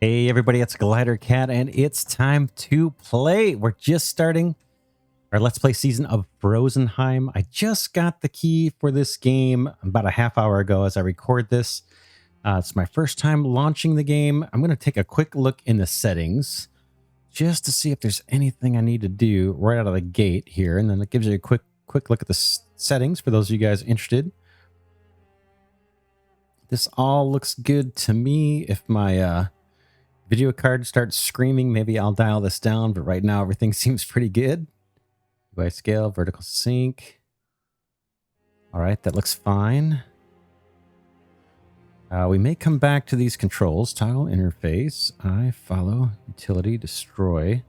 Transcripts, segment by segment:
Hey everybody, it's Glidercat and it's time to play. We're just starting our Let's Play season of Frozenheim. I just got the key for this game about a half hour ago as I record this. It's my first time launching the game. I'm going to take a quick look in the settings just to see if there's anything I need to do right out of the gate here. And then it gives you a quick look at the settings for those of you guys interested. This all looks good to me. If my video card starts screaming, maybe I'll dial this down, but right now everything seems pretty good. UI scale, vertical sync. All right, that looks fine. We may come back to these controls. Toggle interface, I follow, utility, destroy.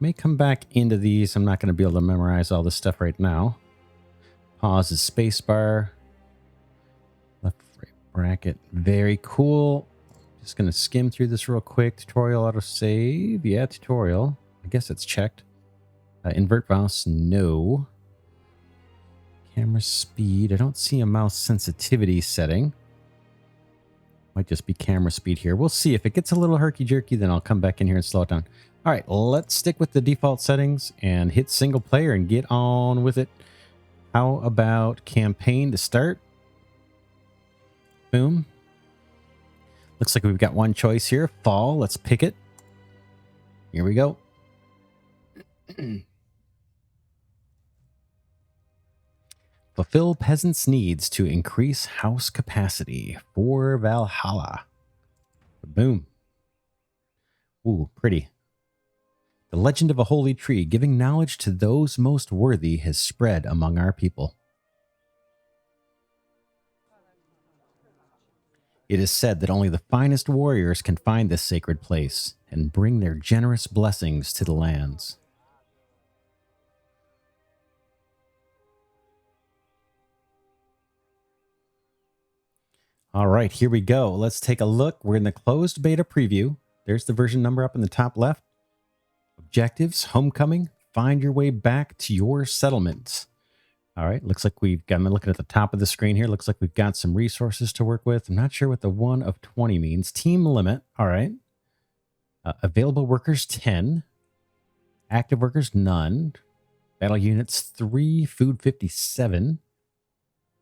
May come back into these. I'm not going to be able to memorize all this stuff right now. Pause is spacebar. Left, right bracket. Very cool. Just going to skim through this real quick. Tutorial autosave. Yeah, tutorial. I guess it's checked. Invert mouse. No. Camera speed. I don't see a mouse sensitivity setting. Might just be camera speed here. We'll see. If it gets a little herky-jerky, then I'll come back in here and slow it down. All right, let's stick with the default settings and hit single player and get on with it. How about campaign to start? Boom. Looks like we've got one choice here. Fall. Let's pick it. Here we go. Fulfill peasants' needs to increase house capacity for Valhalla. Boom. Ooh, pretty. The legend of a holy tree giving knowledge to those most worthy has spread among our people. It is said that only the finest warriors can find this sacred place and bring their generous blessings to the lands. All right, here we go. Let's take a look. We're in the closed beta preview. There's the version number up in the top left. Objectives, homecoming, find your way back to your settlement. All right, looks like we've got, I'm looking at the top of the screen here. Looks like we've got some resources to work with. I'm not sure what the 1 of 20 means. Team limit, all right. Available workers, 10. Active workers, none. Battle units, 3. Food, 57.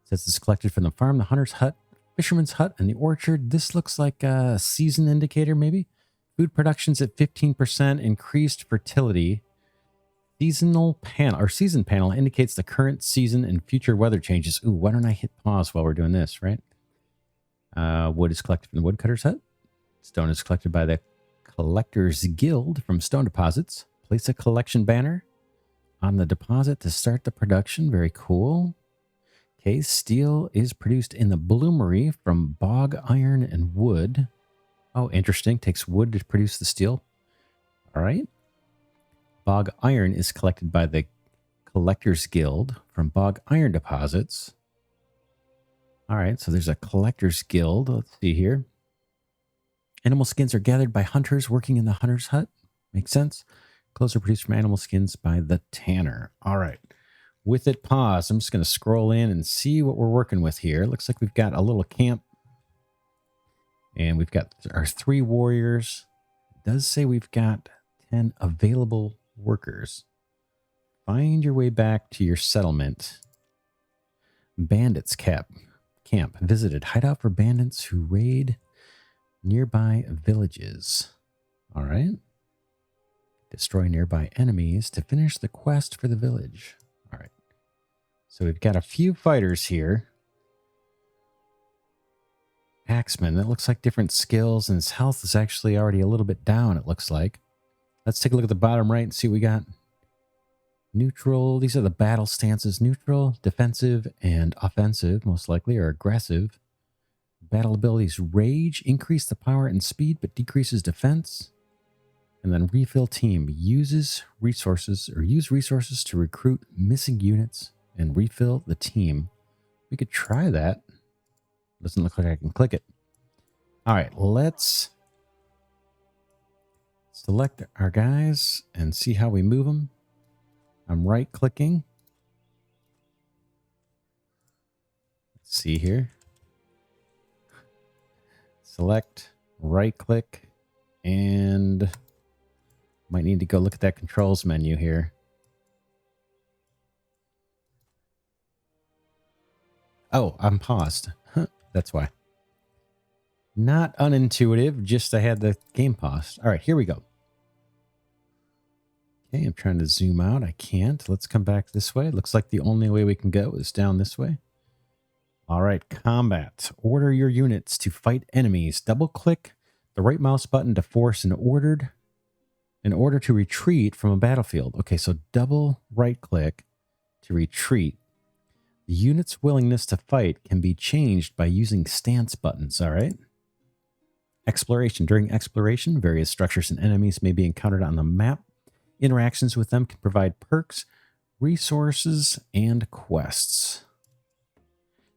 Says it's collected from the farm, the hunter's hut, fisherman's hut, and the orchard. This looks like a season indicator, maybe. Food production's at 15%. Increased fertility. Seasonal panel or season panel indicates the current season and future weather changes. Ooh, why don't I hit pause while we're doing this, right? Wood is collected from the woodcutter's hut. Stone is collected by the Collectors Guild from stone deposits. Place a collection banner on the deposit to start the production. Very cool. Okay, steel is produced in the bloomery from bog iron and wood. Oh, interesting. Takes wood to produce the steel. All right. Bog iron is collected by the Collectors Guild from bog iron deposits. All right, so there's a Collectors Guild. Let's see here. Animal skins are gathered by hunters working in the hunter's hut. Makes sense. Clothes are produced from animal skins by the tanner. All right. With it paused, I'm just going to scroll in and see what we're working with here. Looks like we've got a little camp. And we've got our 3 warriors. It does say we've got 10 available workers. Find your way back to your settlement. Bandits camp. Visited. Hideout for bandits who raid nearby villages. All right. Destroy nearby enemies to finish the quest for the village. All right. So we've got a few fighters here. Axeman. That looks like different skills, and his health is actually already a little bit down, it looks like. Let's take a look at the bottom right and see what we got. Neutral. These are the battle stances. Neutral, defensive, and offensive, most likely, or aggressive. Battle abilities. Rage. Increase the power and speed, but decreases defense. And then refill team. Uses resources, or use resources to recruit missing units and refill the team. We could try that. Doesn't look like I can click it. All right, let's select our guys and see how we move them. I'm right clicking. Let's see here. Select. right click, and might need to go look at that controls menu here. Oh, I'm paused. That's why. Not unintuitive, just I had the game paused. All right, here we go. Okay, I'm trying to zoom out. I can't. Let's come back this way. Looks like the only way we can go is down this way. All right, combat. Order your units to fight enemies. Double click the right mouse button to force an order to retreat from a battlefield. Okay, so double right click to retreat. The unit's willingness to fight can be changed by using stance buttons, all right? Exploration. During exploration, various structures and enemies may be encountered on the map. Interactions with them can provide perks, resources, and quests.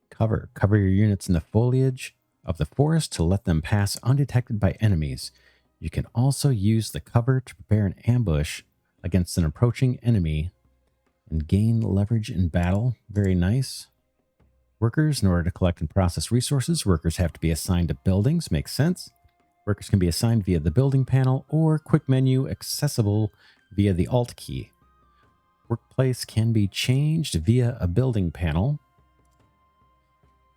Cover. Cover your units in the foliage of the forest to let them pass undetected by enemies. You can also use the cover to prepare an ambush against an approaching enemy and gain leverage in battle. Very nice. Workers. In order to collect and process resources, workers have to be assigned to buildings. Makes sense. Workers can be assigned via the building panel or quick menu accessible via the Alt key. Workplace can be changed via a building panel.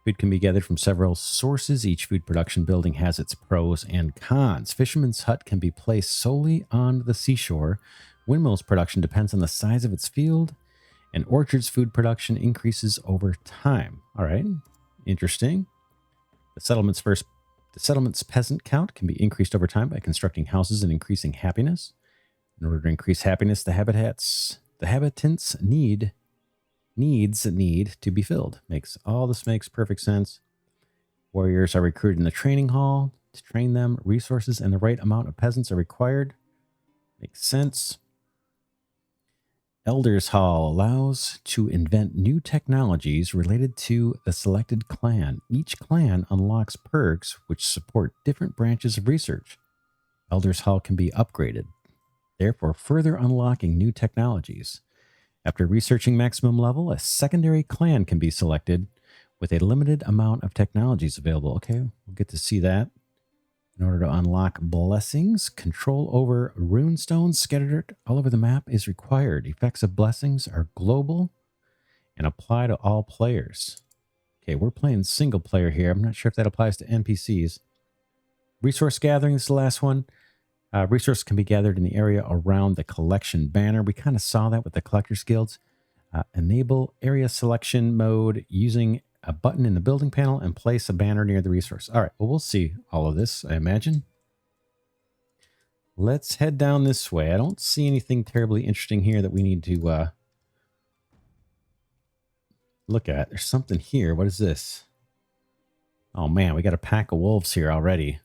Food can be gathered from several sources. Each food production building has its pros and cons. Fisherman's hut can be placed solely on the seashore. Windmills production depends on the size of its field. And orchards food production increases over time. All right, interesting. The settlement's peasant count can be increased over time by constructing houses and increasing happiness. In order to increase happiness, the habitants needs to be filled. This makes perfect sense. Warriors are recruited in the training hall to train them. Resources and the right amount of peasants are required. Makes sense. Elders Hall allows to invent new technologies related to the selected clan. Each clan unlocks perks which support different branches of research. Elders Hall can be upgraded, therefore further unlocking new technologies. After researching maximum level, a secondary clan can be selected with a limited amount of technologies available. Okay, we'll get to see that. In order to unlock blessings, control over runestones scattered all over the map is required. Effects of blessings are global and apply to all players. Okay, we're playing single player here. I'm not sure if that applies to NPCs. Resource gathering is the last one. Resources can be gathered in the area around the collection banner. We kind of saw that with the collector's guilds. Enable area selection mode using a button in the building panel and place a banner near the resource. All right, well, we'll see all of this, I imagine. Let's head down this way. I don't see anything terribly interesting here that we need to look at. There's something here. What is this? Oh, man, we got a pack of wolves here already.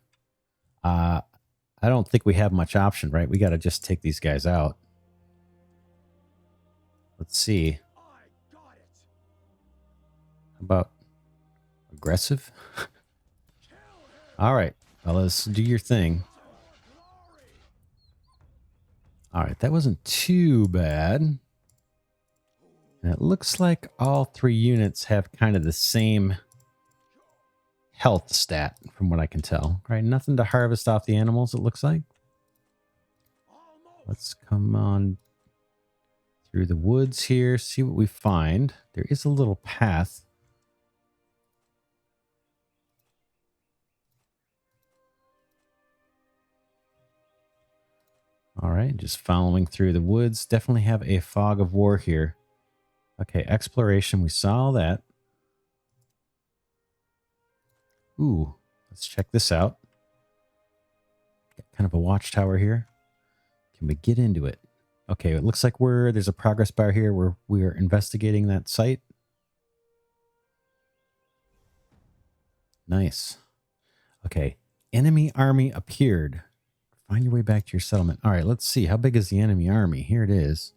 I don't think we have much option, right? We got to just take these guys out. Let's see. How about aggressive? All right, fellas, do your thing. All right, that wasn't too bad. And it looks like all three units have kind of the same health stat from what I can tell. Right, nothing to harvest off the animals, it looks like. Let's come on through the woods here, see what we find. There is a little path. All right, just following through the woods. Definitely have a fog of war here. Okay, exploration. We saw all that. Ooh, let's check this out. Got kind of a watchtower here. Can we get into it? Okay, it looks like there's a progress bar here where we are investigating that site. Nice. Okay, enemy army appeared. Find your way back to your settlement. All right, let's see. How big is the enemy army? Here it is.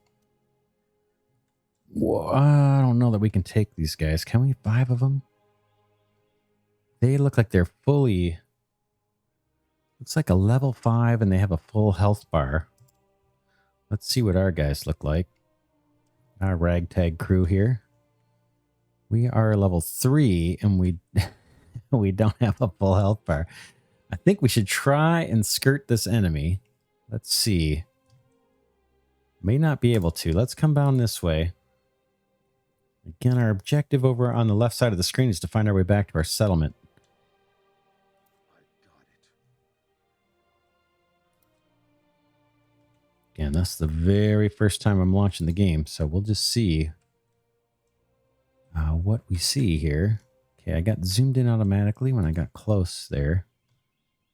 Whoa, I don't know that we can take these guys. Can we? 5 of them? They look like they're fully... Looks like a level 5 and they have a full health bar. Let's see what our guys look like. Our ragtag crew here. We are level 3 and we don't have a full health bar. I think we should try and skirt this enemy. Let's see. May not be able to. Let's come down this way. Again, our objective over on the left side of the screen is to find our way back to our settlement. Again, that's the very first time I'm launching the game, so we'll just see what we see here. Okay, I got zoomed in automatically when I got close there.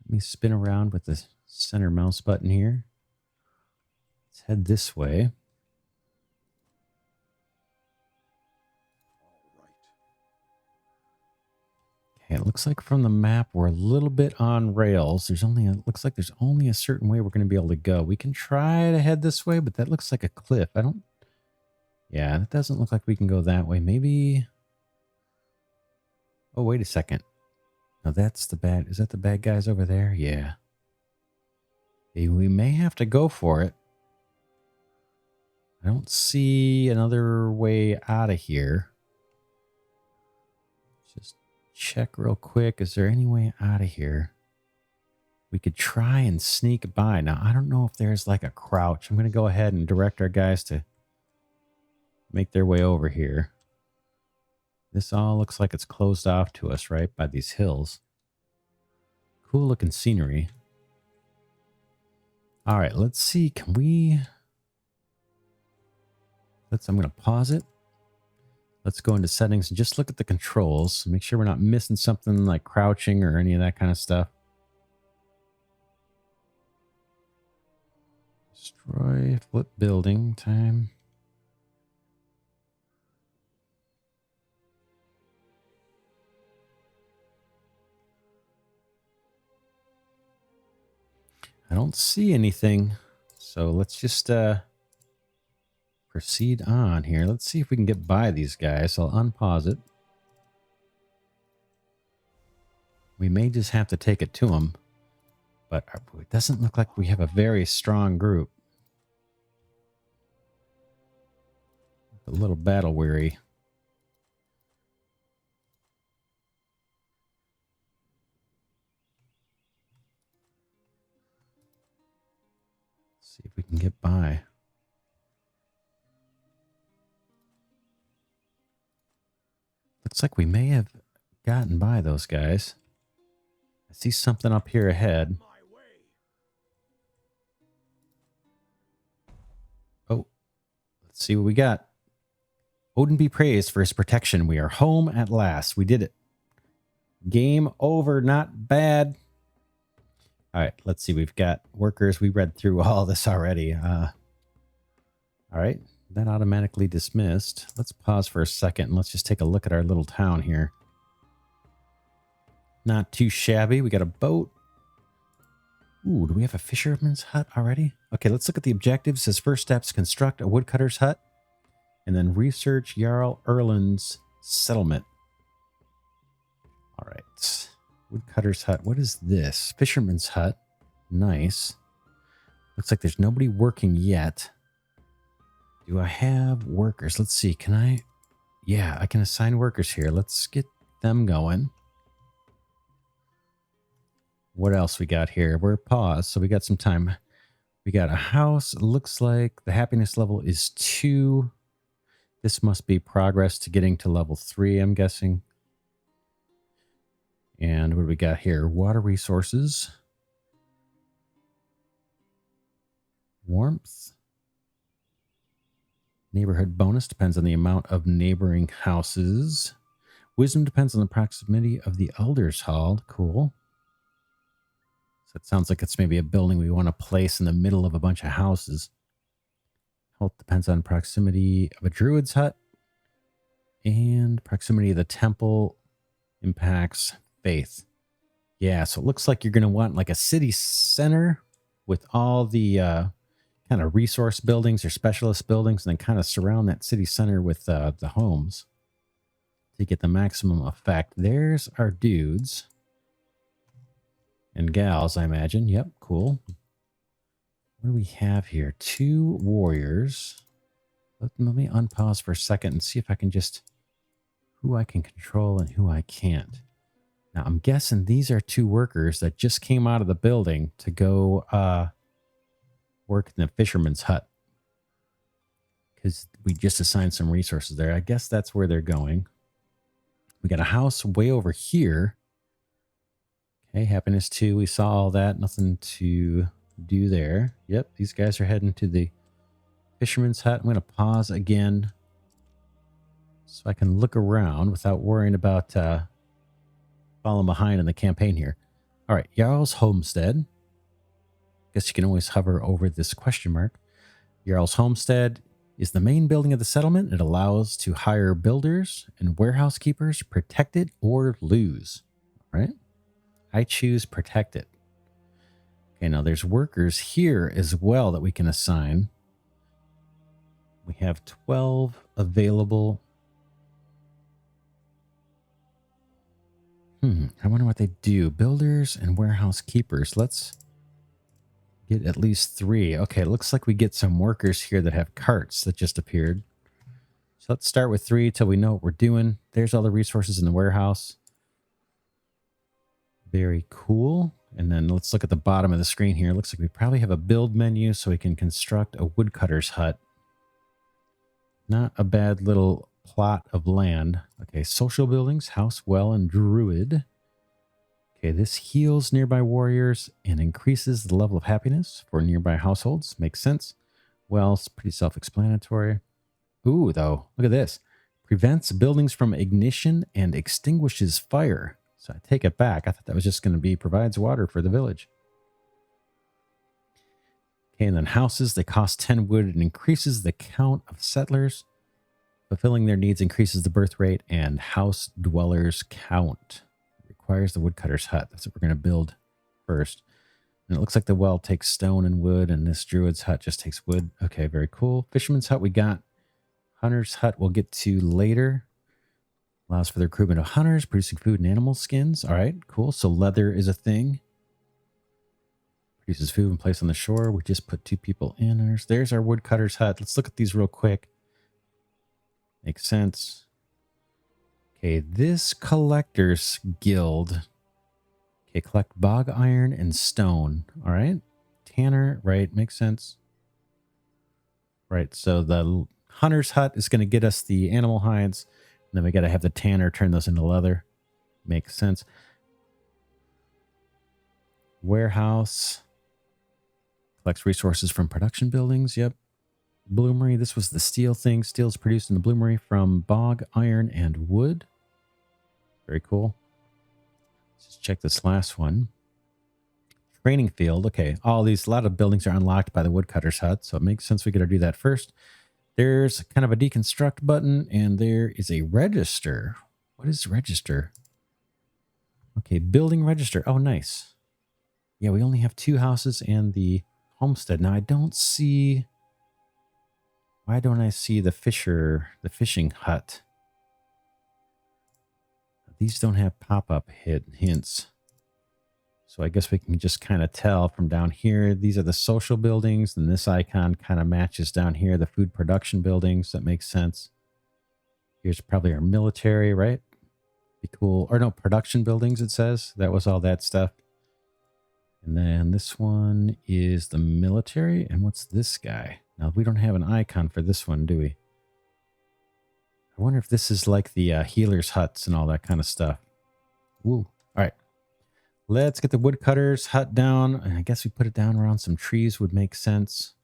Let me spin around with the center mouse button here. Let's head this way. Okay, it looks like from the map we're a little bit on rails. It looks like there's only a certain way we're going to be able to go. We can try to head this way, but that looks like a cliff. Yeah, that doesn't look like we can go that way. Maybe. Oh, wait a second. No, that's the bad. Is that the bad guys over there? Yeah. Hey, we may have to go for it. I don't see another way out of here. Just check real quick. Is there any way out of here? We could try and sneak by. Now, I don't know if there's like a crouch. I'm going to go ahead and direct our guys to make their way over here. This all looks like it's closed off to us, right? By these hills. Cool looking scenery. All right, let's see. Can we... I'm going to pause it. Let's go into settings and just look at the controls. Make sure we're not missing something like crouching or any of that kind of stuff. Destroy, flip building, time. I don't see anything. So let's just proceed on here. Let's see if we can get by these guys. I'll unpause it. We may just have to take it to them. But it doesn't look like we have a very strong group. A little battle weary. Let's see if we can get by. Looks like we may have gotten by those guys. I see something up here ahead. Oh, let's see what we got. Odin be praised for his protection. We are home at last. We did it. Game over. Not bad. All right, let's see. We've got workers. We read through all this already. All right, that automatically dismissed. Let's pause for a second and let's just take a look at our little town here. Not too shabby. We got a boat. Ooh, do we have a fisherman's hut already? Okay, let's look at the objectives. His first steps: construct a woodcutter's hut, and then research Jarl Erland's settlement. All right, woodcutter's hut. What is this? Fisherman's hut. Nice. Looks like there's nobody working yet. Do I have workers? Let's see. Can I? Yeah, I can assign workers here. Let's get them going. What else we got here? We're paused, so we got some time. We got a house. It looks like the happiness level is 2. This must be progress to getting to level 3, I'm guessing. And what do we got here? Water resources. Warmth. Neighborhood bonus depends on the amount of neighboring houses. Wisdom depends on the proximity of the Elders Hall. Cool. So it sounds like it's maybe a building we want to place in the middle of a bunch of houses. Health depends on proximity of a druid's hut. And proximity of the temple impacts faith. Yeah, so it looks like you're going to want like a city center with all the kind of resource buildings or specialist buildings, and then kind of surround that city center with the homes to get the maximum effect. There's our dudes. And gals, I imagine. Yep, cool. What do we have here? 2 warriors. Let me unpause for a second and see if I can just... who I can control and who I can't. Now, I'm guessing these are two workers that just came out of the building to go work in the fisherman's hut. Because we just assigned some resources there. I guess that's where they're going. We got a house way over here. Okay, happiness 2. We saw all that. Nothing to do there. Yep, these guys are heading to the fisherman's hut. I'm going to pause again so I can look around without worrying about falling behind in the campaign here. All right, Jarl's Homestead. Guess you can always hover over this question mark. Jarl's Homestead is the main building of the settlement. It allows to hire builders and warehouse keepers, protect it or lose. All right, I choose protect it. Okay, now there's workers here as well that we can assign. We have 12 available. I wonder what they do. Builders and warehouse keepers. Let's get at least 3. Okay, it looks like we get some workers here that have carts that just appeared. So let's start with 3 till we know what we're doing. There's all the resources in the warehouse. Very cool. And then let's look at the bottom of the screen here. It looks like we probably have a build menu so we can construct a woodcutter's hut. Not a bad little plot of land. Okay, social buildings, house, well, and druid. Okay, this heals nearby warriors and increases the level of happiness for nearby households. Makes sense. Well, it's pretty self-explanatory. Ooh, though, look at this. Prevents buildings from ignition and extinguishes fire. So I take it back. I thought that was just going to be provides water for the village. Okay, and then houses, they cost 10 wood and increases the count of settlers. Fulfilling their needs increases the birth rate and house dwellers count. It requires the woodcutter's hut. That's what we're going to build first. And it looks like the well takes stone and wood, and this druid's hut just takes wood. Okay, very cool. Fisherman's hut we got. Hunter's hut we'll get to later. Allows for the recruitment of hunters, producing food and animal skins. All right, cool. So leather is a thing. Produces food and place on the shore. We just put 2 people in. There's our woodcutter's hut. Let's look at these real quick. Makes sense. Okay, this collector's guild. Okay, collect bog iron and stone. All right. Tanner, right, makes sense. Right, so the hunter's hut is going to get us the animal hides. And then we got to have the tanner turn those into leather. Makes sense. Warehouse. Collects resources from production buildings. Yep. Bloomery. This was the steel thing. Steel is produced in the bloomery from bog, iron, and wood. Very cool. Let's just check this last one. Training field. Okay. All these, a lot of buildings are unlocked by the woodcutter's hut. So it makes sense we got to do that first. There's kind of a deconstruct button, and there is a register. What is register? Okay, building register. Oh, nice. Yeah, we only have 2 houses and the homestead. Now, I don't see... Why don't I see the fishing hut? These don't have pop-up hints. So I guess we can just kind of tell from down here. These are the social buildings, and this icon kind of matches down here, the food production buildings. That makes sense. Here's probably our military, right? Be cool. Or no, production buildings, it says. That was all that stuff. And then this one is the military. And what's this guy? Now, we don't have an icon for this one, do we? I wonder if this is like the healer's huts and all that kind of stuff. Woo. All right. Let's get the woodcutter's hut down. I guess we put it down around some trees would make sense.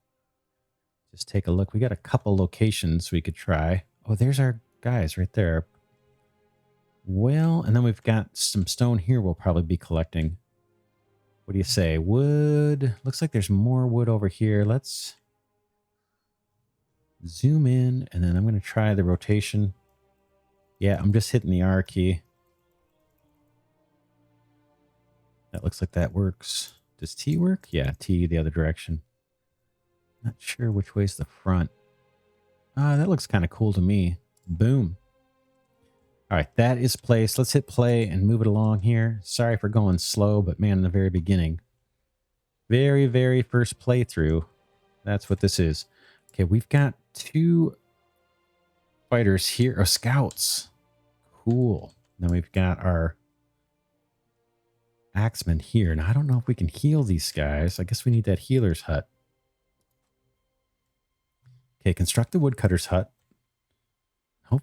Just take a look. We got a couple locations we could try. Oh, there's our guys right there. Well, and then we've got some stone here we'll probably be collecting. What do you say? Wood. Looks like there's more wood over here. Let's zoom in, and then I'm going to try the rotation. Yeah, I'm just hitting the R key. That looks like that works. Does T work? Yeah, T the other direction. Not sure which way's the front. That looks kind of cool to me. Boom. All right, that is placed. Let's hit play and move it along here. Sorry for going slow, but man, in the very beginning. Very, very first playthrough. That's what this is. Okay, we've got 2 fighters here. Oh, scouts. Cool. Then we've got our axemen here. Now, I don't know if we can heal these guys. I guess we need that healer's hut. Okay, construct the woodcutter's hut.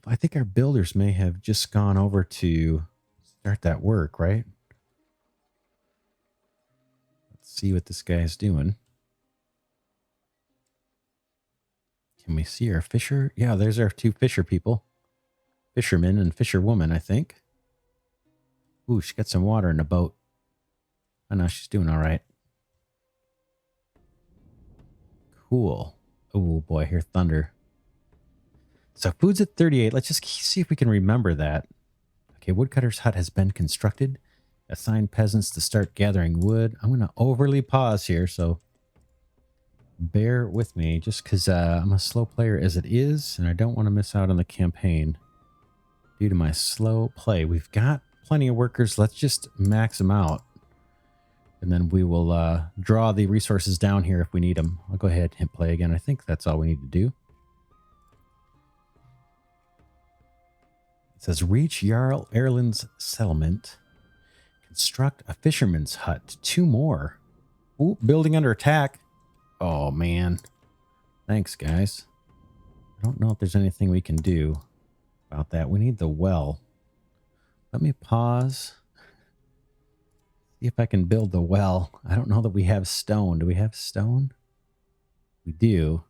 I think our builders may have just gone over to start that work, right? Let's see what this guy's doing. Can we see our fisher? Yeah, there's our two fisher people. Fisherman and fisherwoman, I think. Ooh, she got some water in the boat. Oh, no, she's doing all right. Cool. Oh, boy, I hear thunder. So food's at 38. Let's just see if we can remember that. Okay, woodcutter's hut has been constructed. Assign peasants to start gathering wood. I'm going to overly pause here, so bear with me just because I'm a slow player as it is, and I don't want to miss out on the campaign due to my slow play. We've got plenty of workers. Let's just max them out, and then we will draw the resources down here if we need them. I'll go ahead and hit play again. I think that's all we need to do. It says, reach Jarl Erland's settlement. Construct a fisherman's hut. 2 more. Ooh, building under attack. Oh, man. Thanks, guys. I don't know if there's anything we can do about that. We need the well. Let me pause. See if I can build the well. I don't know that we have stone. Do we have stone? We do.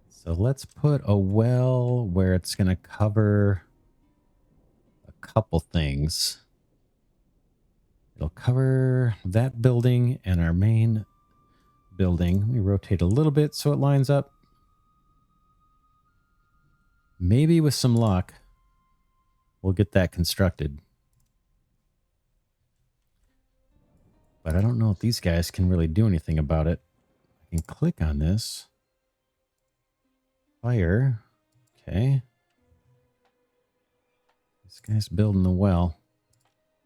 So let's put a well where it's going to cover a couple things. It'll cover that building and our main building. Let me rotate a little bit so it lines up. Maybe with some luck, we'll get that constructed. But I don't know if these guys can really do anything about it. I can click on this. Fire. Okay. This guy's building the well.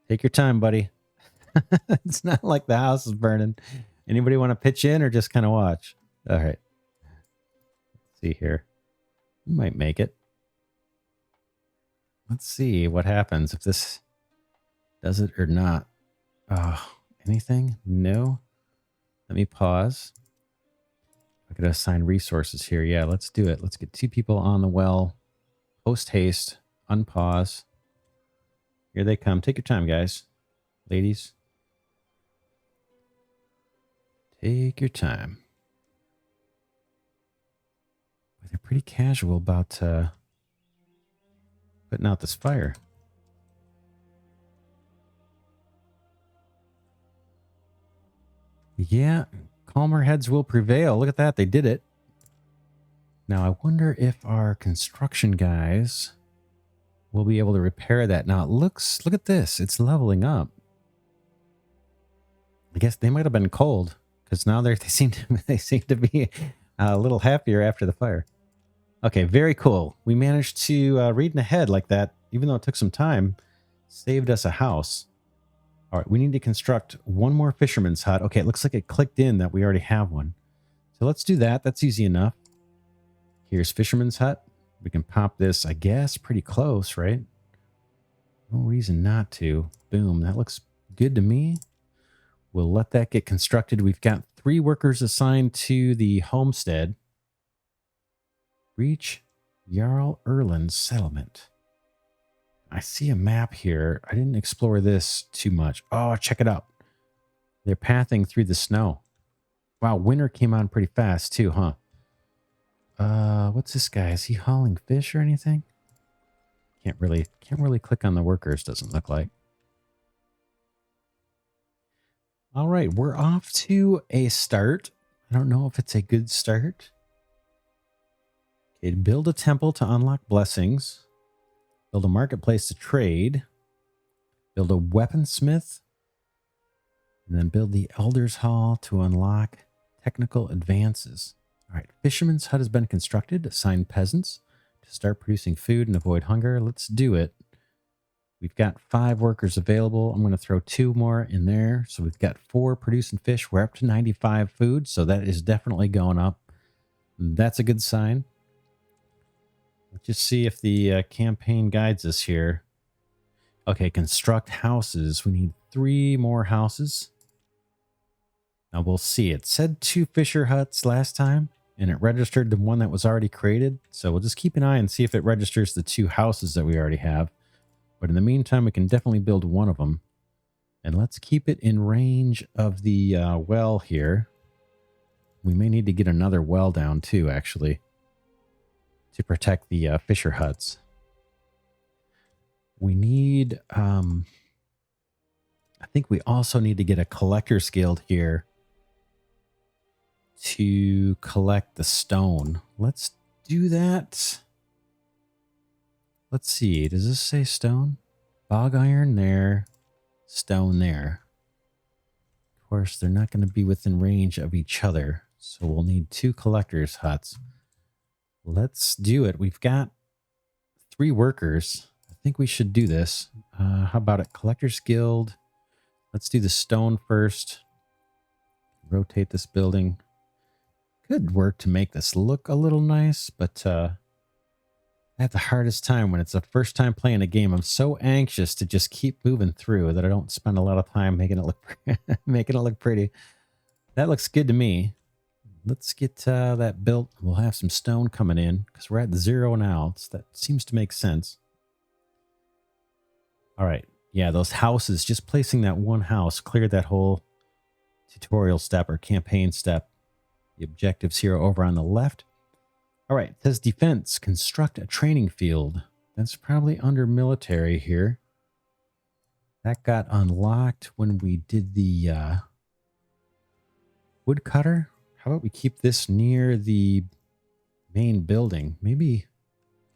Take your time, buddy. It's not like the house is burning. Anybody want to pitch in or just kind of watch? All right. Let's see here. We might make it. Let's see what happens if this does it or not. Anything? No. Let me pause. I could assign resources here. Yeah, let's do it. Let's get 2 people on the well. Post haste. Unpause. Here they come. Take your time, guys. Ladies. Take your time. They're pretty casual about putting out this fire. Yeah, calmer heads will prevail. Look at that. They did it. Now, I wonder if our construction guys will be able to repair that. Now, look at this. It's leveling up. I guess they might have been cold because now they seem to be a little happier after the fire. Okay, very cool. We managed to read ahead like that, even though it took some time. Saved us a house. All right, we need to construct 1 more fisherman's hut. Okay, it looks like it clicked in that we already have one. So let's do that. That's easy enough. Here's fisherman's hut. We can pop this, I guess, pretty close, right? No reason not to. Boom, that looks good to me. We'll let that get constructed. We've got 3 workers assigned to the homestead. Reach Jarl Erland's settlement. I see a map here. I didn't explore this too much. Oh, check it out. They're pathing through the snow. Wow, winter came on pretty fast too, huh? What's this guy? Is he hauling fish or anything? Can't really click on the workers, doesn't look like. All right, we're off to a start. I don't know if it's a good start. Okay, build a temple to unlock blessings. Build a marketplace to trade. Build a weaponsmith. And then build the Elder's Hall to unlock technical advances. All right, Fisherman's Hut has been constructed. Assign peasants to start producing food and avoid hunger. Let's do it. We've got 5 workers available. I'm going to throw 2 more in there. So we've got 4 producing fish. We're up to 95 food, so that is definitely going up. That's a good sign. Let's just see if the campaign guides us here. Okay, construct houses. We need 3 more houses. Now we'll see. It said 2 fisher huts last time, and it registered the one that was already created. So we'll just keep an eye and see if it registers the 2 houses that we already have. But in the meantime, we can definitely build one of them. And let's keep it in range of the well here. We may need to get another well down too, actually, to protect the fisher huts. We need, I think we also need to get a collector's guild here to collect the stone. Let's do that. Let's see. Does this say stone? Bog iron there, stone there. Of course, they're not going to be within range of each other, so we'll need 2 collector's huts. Let's do it. We've got 3 workers. I think we should do this. How about it? Collector's guild. Let's do the stone first. Rotate this building. Good work to make this look a little nice, but I have the hardest time when it's the first time playing a game. I'm so anxious to just keep moving through that I don't spend a lot of time making it look making it look pretty. That looks good to me. Let's get that built. We'll have some stone coming in because we're at 0 now. So that seems to make sense. All right. Yeah, those houses, just placing that one house cleared that whole tutorial step or campaign step. The objectives here are over on the left. All right, it says defense, construct a training field. That's probably under military here. That got unlocked when we did the woodcutter. How about we keep this near the main building? Maybe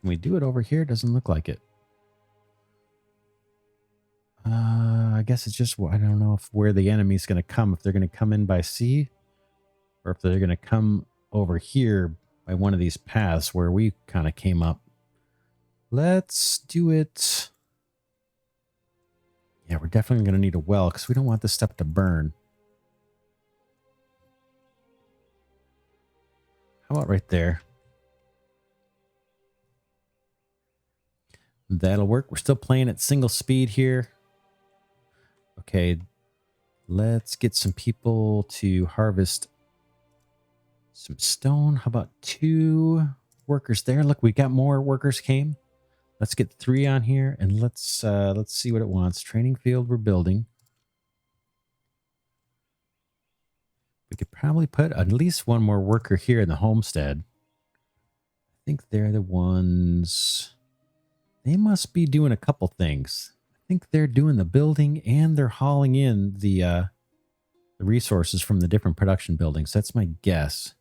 can we do it over here? Doesn't look like it. I guess it's just, I don't know if where the enemy's going to come. If they're going to come in by sea or if they're going to come over here by one of these paths where we kind of came up. Let's do it. Yeah, we're definitely going to need a well because we don't want this stuff to burn. How about right there? That'll work. We're still playing at single speed here. Okay, let's get some people to harvest some stone. How about 2 workers there? Look, we got more workers came. Let's get 3 on here and let's see what it wants. Training field we're building. We could probably put at least 1 more worker here in the homestead. I think they're the ones. They must be doing a couple things. I think they're doing the building and they're hauling in the resources from the different production buildings. That's my guess.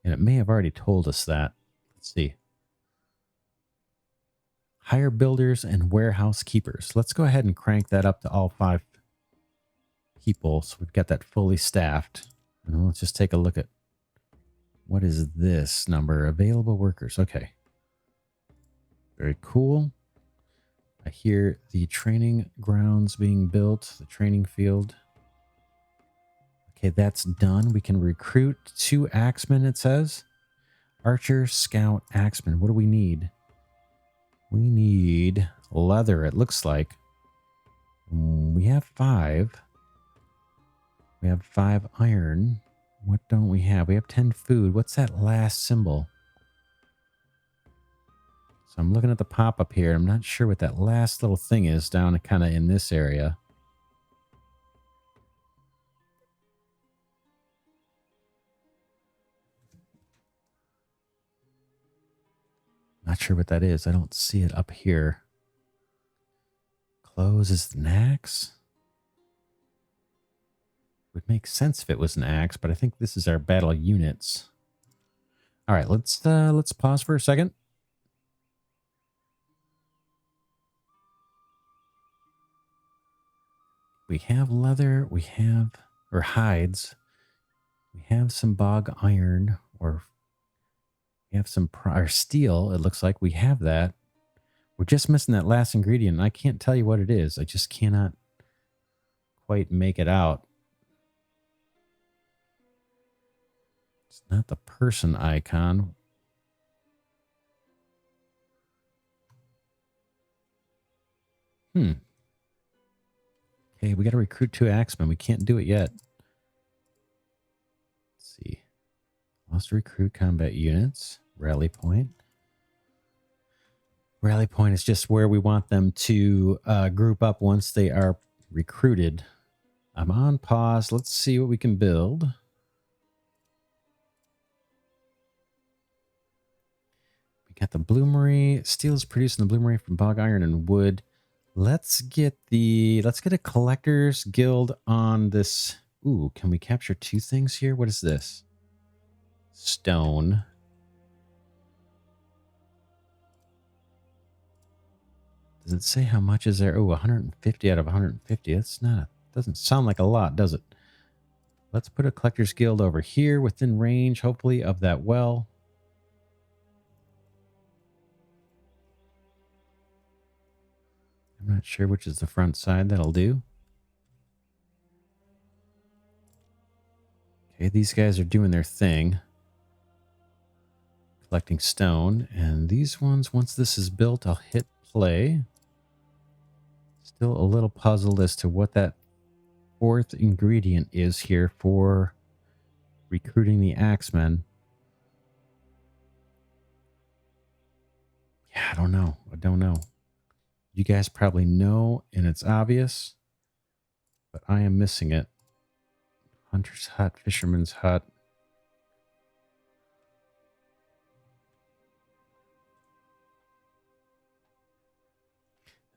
And it may have already told us that. Let's see. Hire builders and warehouse keepers. Let's go ahead and crank that up to all 5 people. So we've got that fully staffed. And let's just take a look at what is this number? Available workers. Okay. Very cool. I hear the training grounds being built, the training field. Okay, that's done. We can recruit 2 axemen, it says. Archer, scout, axeman. What do we need? We need leather, it looks like. We have 5. We have 5 iron. What don't we have? We have 10 food. What's that last symbol? So I'm looking at the pop-up here. I'm not sure what that last little thing is down kind of in this area. Not sure what that is. I don't see it up here. Close is an axe. Would make sense if it was an axe, but I think this is our battle units. All right, let's pause for a second. We have leather, we have, or hides. We have some bog iron, or we have some or steel. It looks like we have that. We're just missing that last ingredient. I can't tell you what it is. I just cannot quite make it out. It's not the person icon. Okay, we got to recruit 2 axemen. We can't do it yet. Let's see. Must recruit combat units. Rally point. Rally point is just where we want them to group up once they are recruited. I'm on pause. Let's see what we can build. We got the bloomery. Steel is producing the bloomery from bog iron and wood. Let's get a collector's guild on this. Ooh, can we capture 2 things here? What is this? Stone. Does it say how much is there? Oh, 150 out of 150. That's not, doesn't sound like a lot, does it? Let's put a collector's guild over here within range, hopefully, of that well. I'm not sure which is the front side. That'll do. Okay, these guys are doing their thing. Collecting stone. And these ones, once this is built, I'll hit play. Still a little puzzled as to what that 4th ingredient is here for recruiting the axemen. Yeah, I don't know. I don't know. You guys probably know, and it's obvious, but I am missing it. Hunter's hut, fisherman's hut.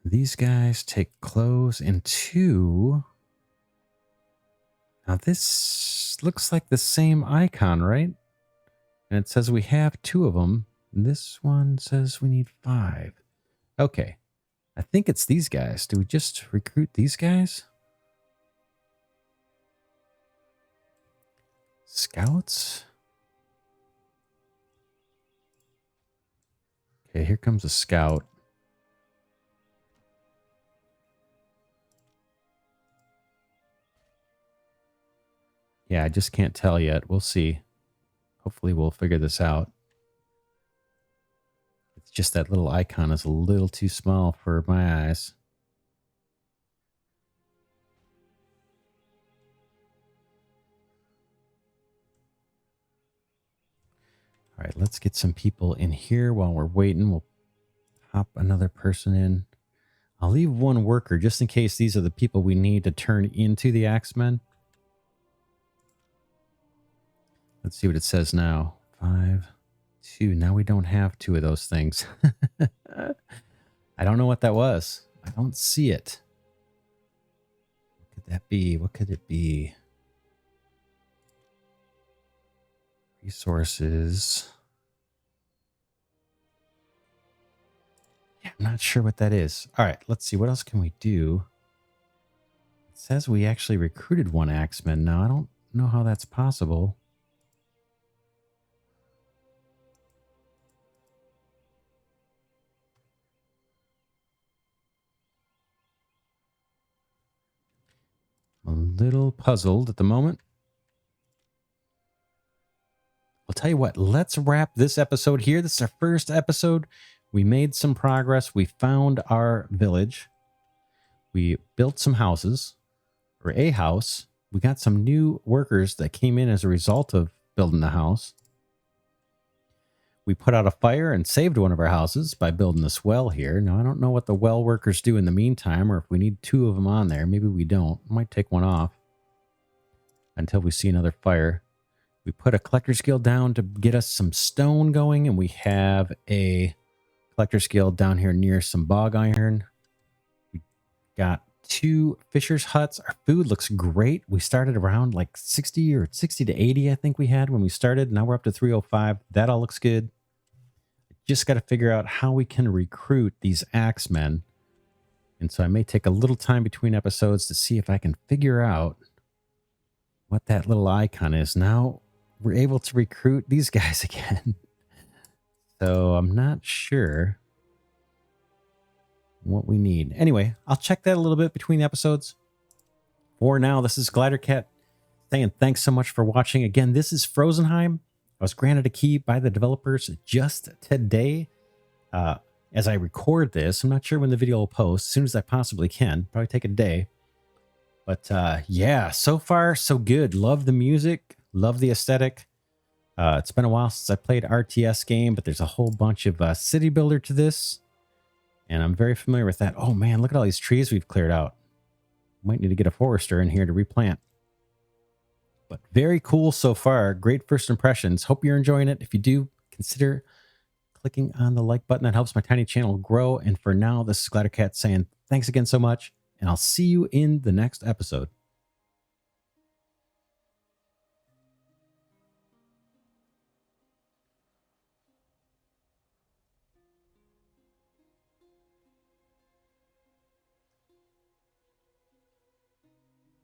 These guys take clothes and 2. Now this looks like the same icon, right? And it says we have 2 of them. And this one says we need 5. Okay. I think it's these guys. Do we just recruit these guys? Scouts? Okay, here comes a scout. Yeah, I just can't tell yet. We'll see. Hopefully we'll figure this out. It's just that little icon is a little too small for my eyes. All right, let's get some people in here while we're waiting. We'll pop another person in. I'll leave 1 worker just in case these are the people we need to turn into the axemen. Let's see what it says now. 5, 2. Now we don't have 2 of those things. I don't know what that was. I don't see it. What could that be? What could it be? Resources. Yeah, I'm not sure what that is. All right, let's see. What else can we do? It says we actually recruited 1 axeman. Now, I don't know how that's possible. I'm a little puzzled at the moment. I'll tell you what, let's wrap this episode here. This is our first episode. We made some progress. We found our village. We built some houses, or a house. We got some new workers that came in as a result of building the house. We put out a fire and saved one of our houses by building this well here. Now, I don't know what the well workers do in the meantime, or if we need 2 of them on there. Maybe we don't. Might take 1 off until we see another fire. We put a collector's guild down to get us some stone going, and we have a collector's guild down here near some bog iron. We got 2 fisher's huts. Our food looks great. We started around like 60 or 60 to 80, I think we had when we started. Now we're up to 305. That all looks good. Just got to figure out how we can recruit these axemen. And so I may take a little time between episodes to see if I can figure out what that little icon is. Now we're able to recruit these guys again. So I'm not sure what we need. Anyway, I'll check that a little bit between episodes. For now, this is Glidercat saying thanks so much for watching. Again, this is Frozenheim. I was granted a key by the developers just today. as I record this. I'm not sure when the video will post. As soon as I possibly can. Probably take a day. But yeah, so far so good. Love the music. Love the aesthetic. It's been a while since I played RTS game, but there's a whole bunch of city builder to this. And I'm very familiar with that. Oh man, look at all these trees we've cleared out. Might need to get a forester in here to replant. But very cool so far. Great first impressions. Hope you're enjoying it. If you do, consider clicking on the like button. That helps my tiny channel grow. And for now, this is Glidercat saying thanks again so much. And I'll see you in the next episode.